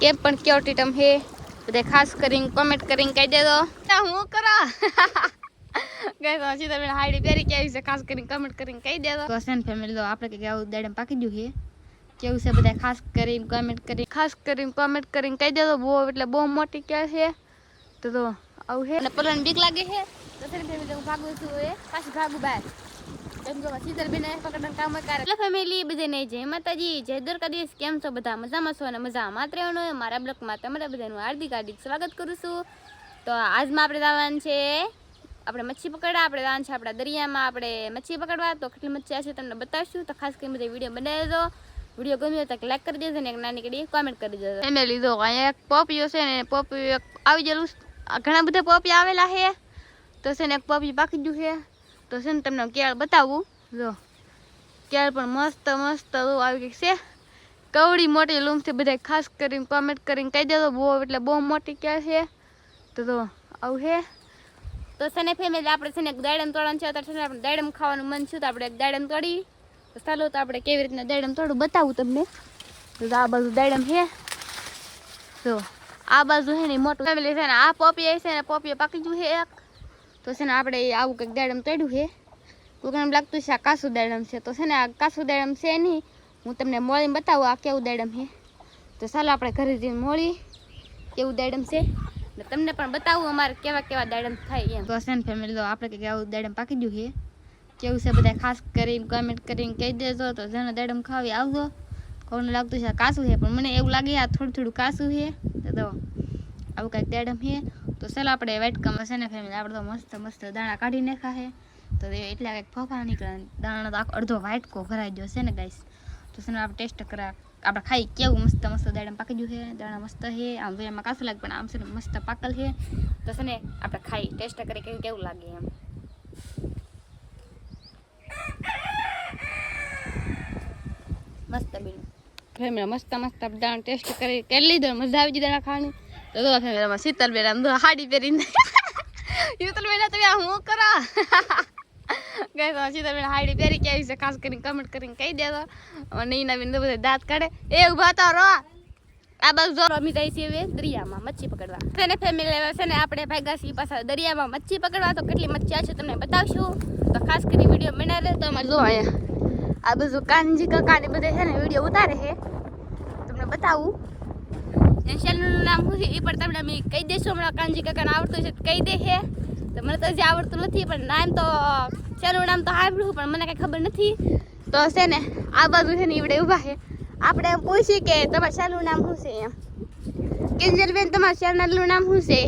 કેમ પણ કેવો ટીટમ હે બધા ખાસ કરીને કોમેન્ટ કરીને કહી દેજો હું કરો ગાઈસ હજી તમે હાડી પહેરી કે આવી છે ખાસ કરીને કમેન્ટ કરીને કહી દેજો તો સેન ફેમિલી તો આપણે કે આવું દાડમ પાકી ગયું છે કેવું છે બધા ખાસ કરીને કોમેન્ટ કરીને કહી દેજો બહુ એટલે બહુ મોટી કે છે તો આવું છે અને પલન બીક લાગે છે તો સેન ફેમિલી હું ભાગું છું એ પાછી ભાગું બહાર કેમ કે શીતલ બેન પકડવાનું કામ કરે એટલે ફેમિલી બધાને જય માતાજી જય દ્વારકાધીશ કેમ છો બધા મજામાં છો અને મજામાં રહેવાનું મારા બ્લોગમાં તમારા બધાનું હાર્દિક સ્વાગત કરું છું તો આજમાં આપણે જવાનું છે આપણે મચ્છી પકડવા આપણે જવાનું છે આપણા દરિયામાં આપણે મચ્છી પકડવા તો કેટલી મચ્છી હશે તમને બતાવશું તો ખાસ કરીને બધા વિડીયો બનાવી દો વિડીયો ગમ્યો તો લાઈક કરી દેજો ને એક નાની કડી કોમેન્ટ કરી દેજો એમે લીધો અહીંયા એક પોપિયો છે ને પોપિયો આવી ગયેલું ઘણા બધા પોપિયા આવેલા છે તો છે ને એક પોપિયું પાકી ગયું છે તો છે ને તમને કેળ બતાવું જો કેળ પણ મસ્ત મસ્ત આવી ગઈ છે કવડી મોટી લૂમ છે બધા ખાસ કરીને કોમેન્ટ કરીને કહી દેજો બહુ એટલે બહુ મોટી કેળ છે તો આવું છે તો છે ને ફેમિલી આપણે છે ને એક દાડમ તોડવાનું છે અત્યારે છે ને આપણે દાડમ ખાવાનું મન છે તો આપણે એક દાડમ તોડી તો ચાલો તો આપણે કેવી રીતના દાડમ તોડું બતાવું તમને તો આ બાજુ દાડમ છે તો આ બાજુ છે ને મોટું ફેમિલી છે ને આ પોપિયા છે ને પોપિયા પાકી ગયું છે એક તો છે ને આપણે આવું કંઈક દાડમ તોડ્યું છે કોઈને એમ લાગતું છે આ કાસું દાડમ છે તો છે ને આ કાસું દાડમ છે નહીં હું તમને મોળીને બતાવું આ કેવું દાડમ છે તો ચાલો આપણે ઘરે જઈને મોળી કેવું દાડમ છે ને તમને પણ બતાવું અમારે કેવા કેવા દાડમ થાય એમ તો છે ને ફેમિલી તો આપણે કંઈક આવું દાડમ પાકી ગયું છે કેવું છે બધા ખાસ કરીને કોમેન્ટ કરીને કહી દેજો તો જેને દાડમ ખાવી આવજો કોઈને લાગતું છે આ કાસું છે પણ મને એવું લાગે આ થોડું થોડું કાસું છે તો આવું કંઈક દાડમ છે તો ચાલો આપણે વાટકામાં છે ને ફેમિલી આપણે તો મસ્ત મસ્ત દાણા કાઢી નાખ્યા છે તો એટલા કંઈક ફોફા નીકળે દાણા તો અડધો વાટકો ભરાઈ ગયો છે ને ગાઈસ તો છે ને આપણે ટેસ્ટ કરા આપણે ખાઈ કેવું મસ્ત મસ્ત દાડમ પાકી ગયું છે દાણા મસ્ત છે આમ તો એમાં કાસું લાગે પણ આમ છે ને મસ્ત પાકલ છે તો છે ને આપણે ખાઈ ટેસ્ટ કરી કેવું લાગે એમ મસ્ત બીનું ફેમિલી મસ્ત મસ્ત દાણા ટેસ્ટ કરી લીધો મજા આવી ગઈ દાણા ખાવાની તો ફેમિલીમાં શીતલબેન આમ હાડી પહેરીને શીતલબેન તમે હું કરો ગાઈસ શીતલબેન હાડી પહેરી કે આવી છે ખાસ કરીને કમેન્ટ કરીને કહી દેજો અને એના બેન બધા દાંત કાઢે એ ઉભા તો રો આ બાજુ જો અમે જઈ છીએ દરિયામાં મચ્છી પકડવા છે ફેમિલી છે ને આપણે ભાગ્યા છીએ પાછા દરિયામાં મચ્છી પકડવા તો કેટલી મચ્છી આવશે તમને બતાવશું તો ખાસ કરી વિડીયો બનાવી દે તો અમારે જો અહીંયા આ બાજુ કાનજી કાકાને બધે છે ને વિડીયો ઉતારે છે તમને બતાવું ચેનલનું નામ શું છે એ પણ તમને અમે કહી દઈશું હમણાં કાનજી કાકાને આવડતું છે કહી દે છે તો મને તો હજી આવડતું નથી પણ નામ તો ચેનલનું નામ તો સાંભળ્યું પણ મને કંઈ ખબર નથી તો છે ને આ બાજુ છે ને એવડે ઊભા છે આપણે એમ પૂછી કે તમારા ચેનલનું નામ શું છે એમ કિંજલબેન તમારા ચેનલનું નામ શું છે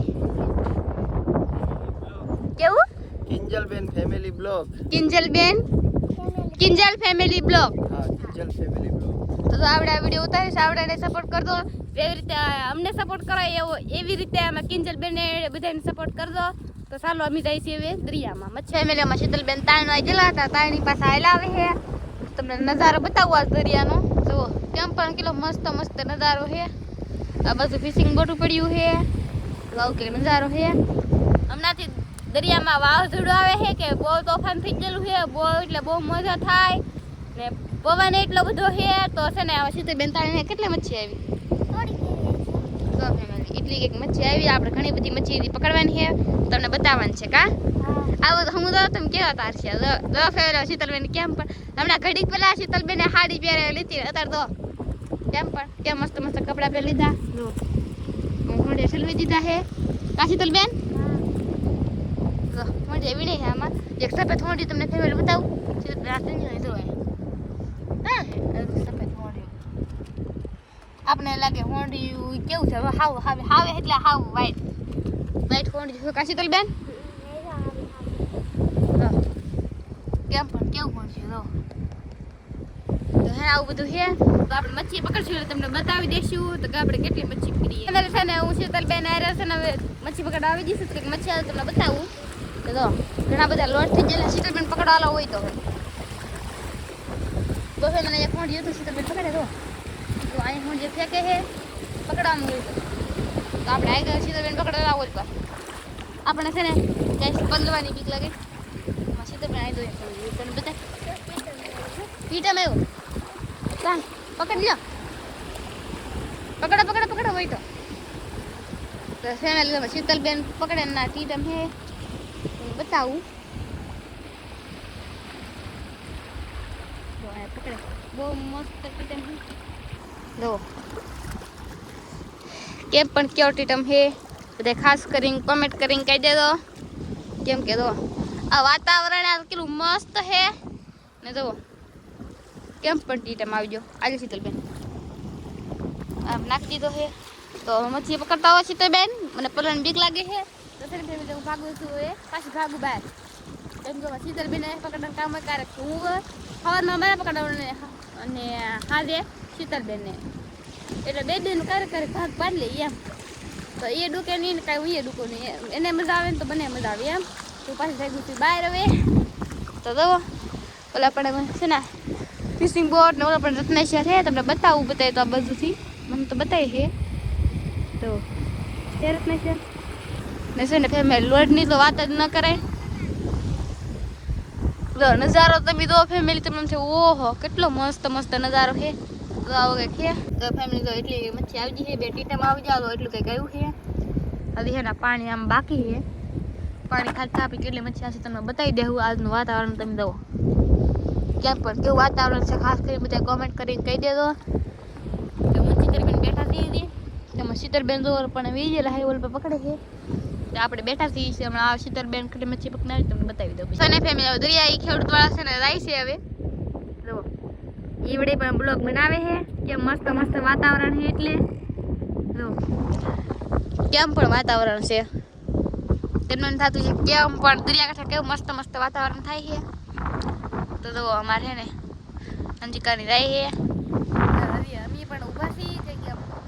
કેવું કિંજલબેન family blog Kinjal family blog હા કિંજલ ફેમિલી બ્લોગ તો આપણે આ વિડીયો ઉતારીશ આવડાને સપોર્ટ કરજો એવી રીતે અમને સપોર્ટ કરાય એવી રીતે અમે કિંજલબેનને બધાને સપોર્ટ કરજો તો ચાલો અમે જઈએ છીએ દરિયામાં મચ્છી ફેમિલીમાં શીતલબેન તાણ ગયેલા હતા તાણી પાસે આવેલા આવે છે તમને નજારો બતાવું આ દરિયાનો જુઓ કેમ પણ કેટલો મસ્ત મસ્ત નજારો છે આ બાજુ ફિશિંગ બોટું પડ્યું છે આવું કે નજારો છે હમણાંથી દરિયામાં વાવાઝોડું આવે છે કે બહુ તોફાન થઈ ગયેલું છે બહુ એટલે બહુ મજા થાય ને પવન એટલો બધો છે તો છે ને શીતલબેન તાણીને કેટલી મચ્છી આવી તો ફેમિલી એટલી કંઈક મચ્છી આવી આપણે ઘણી બધી મચ્છી પકડવાની છે તમને બતાવવાની છે કા આવો તો હું તો તમે કેવા તાર છે દો ફેમિલી શીતલબેન કેમ પણ હમણાં ઘડીક પહેલા શીતલબેને હાડી પહેરે લીધી અત્યારે તો કેમ પણ કેમ મસ્ત મસ્ત કપડાં પહેરી લીધા જો મોઢે સલવી દીધા છે કા શીતલબેન મોઢે એવી નહીં છે આમાં એક સફેદ મોઢી તમને ફેમિલી બતાવું શીતલબેન આ સમજી જો હા સફેદ મોઢી આપણે લાગે હોંડી કેવું છે હાવે એટલે હાવ વ્હાઈટ હોંડી કા શીતલબેન કેમ પણ કેવું હોંડી જો તો હે આવું બધું છે તો આપણે મચ્છી પકડશું એટલે તમને બતાવી દઈશું તો કે આપણે કેટલી મચ્છી પકડીએ અમારે છે ને હું શીતલબેન આરે છે ને હવે મચ્છી પકડવા આવી જઈશું તો મચ્છી આવે તમને બતાવું તો જો ઘણા બધા લોટ થઈ ગયેલા શીતલબેન પકડવાલા હોય તો મને એક હોંડી હતું શીતલબેન પકડે તો અહીં હું જે ફેંકે છે પકડવાનું હોય તો આપણે આવી ગયા શીતલબેન પકડવા હોય પર આપણે છે ને ક્યાંય પલવાની બીક લાગે શીતલબેન આવી દો તને બધા પીટામાં આવ્યો ચાલ પકડી લો પકડો પકડો પકડો હોય તો ફેમિલી શીતલબેન પકડે ના ટીટમ હે બતાવું પકડે બહુ મસ્ત ટીટમ હે જો કેમ પણ કેવો ટીટમ હે બધા ખાસ કરીને કોમેન્ટ કરીને કહી દેજો કેમ કે જો આ વાતાવરણ આ કેટલું મસ્ત હે ને જો કેમ પણ ટીટમ આવી ગયો આજે શીતલબેન આમ નાખી દીધો હે તો મચ્છી પકડતા હોય શીતલબેન મને પલન બીક લાગે છે તો ફેર હું ભાગું છું એ પાછી ભાગું બહાર કેમ કે શીતલબેન પકડવાનું કામ કરે હું સવારમાં મને પકડવાનું અને હાજે શીતલબેનને એટલે બે બેનું કરે ભાગ પાડી લે એમ તો એ ડૂકે નહીં ને કાંઈ હું એ ડૂકો નહીં એને મજા આવે ને તો બને મજા આવે એમ તો પાછી ભાગું છું બહાર હવે તો જો ઓલા પણ છે ને ફિશિંગ બોટ ને ઓલા પણ રત્નેશ્વર છે તમને બતાવું બતાવી તો આ બધુંથી મને તો બતાવી છે તો છે રત્નેશ્વર ને છે ને ફેમિલી લોડની તો વાત જ ન કરાય નજારો તમે જો ફેમિલી તમને છે ઓહો કેટલો મસ્ત મસ્ત નજારો છે તો આવો કંઈક છે તો ફેમિલી તો એટલી મચ્છી આવી છે બે ટીટમ આવી જાવ એટલું કંઈક આવ્યું છે હજી છે ને પાણી આમ બાકી છે પાણી ખાલી થાપી કેટલી મચ્છી આવશે તમને બતાવી દેવું આજનું વાતાવરણ તમે જુઓ ક્યાં પણ કેવું વાતાવરણ છે ખાસ કરીને બધા કોમેન્ટ કરીને કહી દેજો કે મચ્છી તરબેન બેઠા થઈ હતી તેમાં શીતલબેન જો પણ વીજેલા હે ઓલ પર પકડે છે તો આપણે બેઠા થઈ છે હમણાં આ શીતલબેન કેટલી મચ્છી પકડાવી તમને બતાવી દઉં સને ફેમિલી દરિયાઈ ખેડૂત વાળા છે ને જાય છે હવે જો ઈવડે પણ બ્લોગ બનાવે છે કેમ મસ્ત મસ્ત વાતાવરણ છે એટલે જો કેમ પણ વાતાવરણ છે તેમને એમ થતું છે કેમ પણ દરિયાકાંઠે કેવું મસ્ત મસ્ત વાતાવરણ થાય છે તો જો અમારે છે ને અંજિકાની જાય છે હજી અમે પણ ઊભા છીએ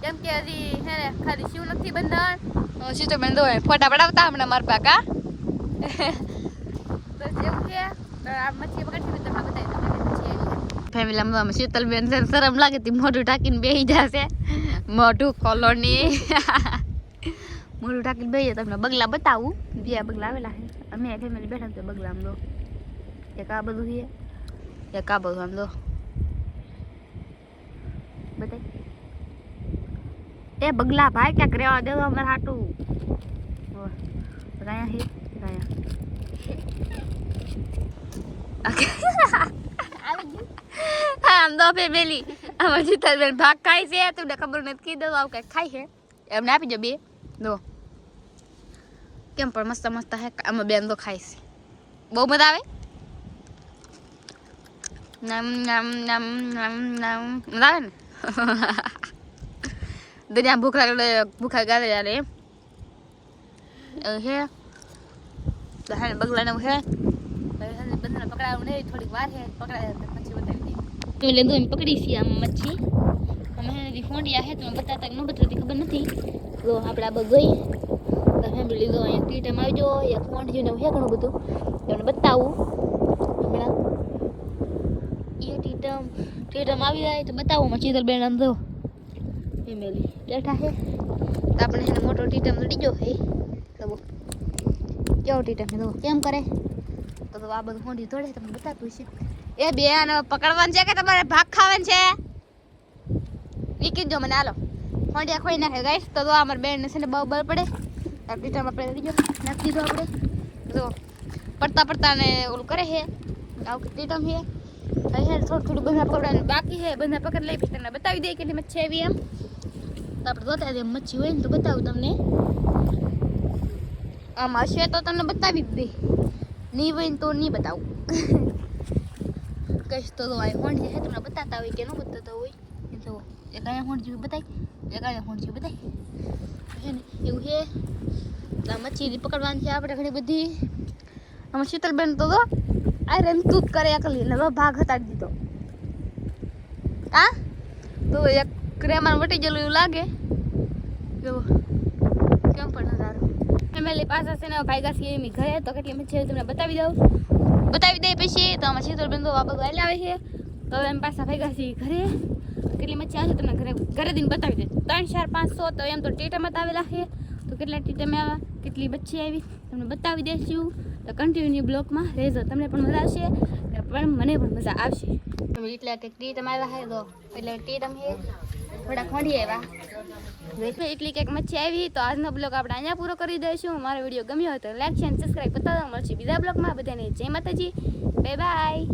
કેમ કે હજી છે ને ખાલી શિવ નથી બંધન શીતલબેન દો ફોટા પડાવતા હમણાં મારા પાકા તો જેવું છે આ મચ્છી પકડી તમને બતાવી દઉં ફેમિલી આમ શીતલબેન છે શરમ લાગે તી મોઢું ઢાંકીને બેસી જશે મોઢું કોલોની મોઢું ઢાંકીને બેસી તમને બગલા બતાવું બે બગલા આવેલા છે અમે ફેમિલી બેઠા છે બગલા આમ દો એક આ બધું છે એક આ બધું આમ દો બતાય એ બગલા ભાઈ ક્યાંક રેવા દેવો અમારે હાટું રાયા હે રાયા આમ દો ફેમિલી આમાં શીતલબેન ભાગ ખાય છે તમને ખબર નથી કીધું આવું કંઈક ખાય છે એમને આપી દો બે દો કેમ પણ મસ્ત મસ્ત હે આમાં બેન તો ખાય છે બહુ મજા આવે નમ નમ નમ નમ નમ મજા આવે ને દરિયા ભૂખા ગાલે યાર એમ હે હે બગલાને હે બધાને પકડાવું નહીં થોડીક વાર હે પકડાય પછી બતાવી દઈએ એટલે દો પકડી છે આમ મચ્છી અમે હે ફોંડિયા હે તમે બતાતા ન બતાતી ખબર નથી તો આપણે આ ગઈ તો ફેમિલી જો અહીંયા ટીટમ આવી જો એક ફોંડિયું ને હે ઘણું બધું તમને બતાવું હમણાં એ ટીટમ આવી જાય તો બતાવું માં શીતલબેન આમ જો ફેમિલી બેઠા છે તો આપણે એને મોટો ટીટમ લડી ગયો હે તો કેવો ટીટમ હે તો કેમ કરે તો આ બધું ફોંડી તોડે તમને બતાતું છે એ બે આને પકડવાનું છે કે તમારે ભાગ ખાવાનું છે વીકી દો મને હાલો ફોંડિયા ખોઈ નાખે ગાઈસ તો અમાર બેન ને છે ને બહુ બળ પડે આ ટીટમ આપણે લડી ગયો નાખી દીધો આપણે જો પડતા ને ઓલું કરે છે આવું ટીટમ છે હે થોડું બંધા પકડવાનું બાકી છે બંધા પકડ લઈ પછી તમને બતાવી દઈએ કેટલી મચ્છી આવી એમ તો આપણે જોતા દે મચ્છી હોય ને તો બતાવું તમને આમાં હશે તો તમને બતાવી જ દે નહીં હોય ને તો નહીં બતાવું કહીશ તો આ હોંડી છે તમને બતાતા હોય કે ન બતાતા હોય એ તો એક અહીંયા હોંડી બતાવી એક અહીંયા હોંડી બતાવી છે ને એવું છે આ મચ્છી પકડવાની છે આપણે ઘણી બધી આમાં શીતલબેન તો આ રમતું જ કરે એકલી એટલે ભાગ હટાડી દીધો હા તો એક ક્રેમાન વટી ગયેલું એવું લાગે જો કેમ પણ નજારો ફેમિલી પાછા છે ને ભાઈગા છે એમ ઘરે તો કેટલી મચ્છી તમને બતાવી દઉં બતાવી દે પછી તો આમાં શીતલબેન તો આ બધું હાલ આવે છે તો એમ પાછા ભાઈગા છે ઘરે કેટલી મચ્છી આવશે તમને ઘરે દઈને બતાવી દે 3, 4, 500 તો એમ તો ટીટમ આવેલા છે તો કેટલા ટીટમ આવ્યા કેટલી મચ્છી આવી તમને બતાવી દઈશું તો કન્ટિન્યુ બ્લોકમાં રહેજો તમને પણ મજા આવશે પણ મને પણ મજા આવશે. એટલે કે ટી તમારા હે દો એટલે ટી તમે થોડા ખોંડી આવ્યા એટલી કંઈક મચ્છી આવી. તો આજનો બ્લોગ આપણે અહીંયા પૂરો કરી દઈશું. મારો વિડીયો ગમ્યો હોય તો લાઈક શેર સબસ્ક્રાઈબ કરતા મળશે બીજા બ્લોગમાં. બધાને જય માતાજી, બાય બાય.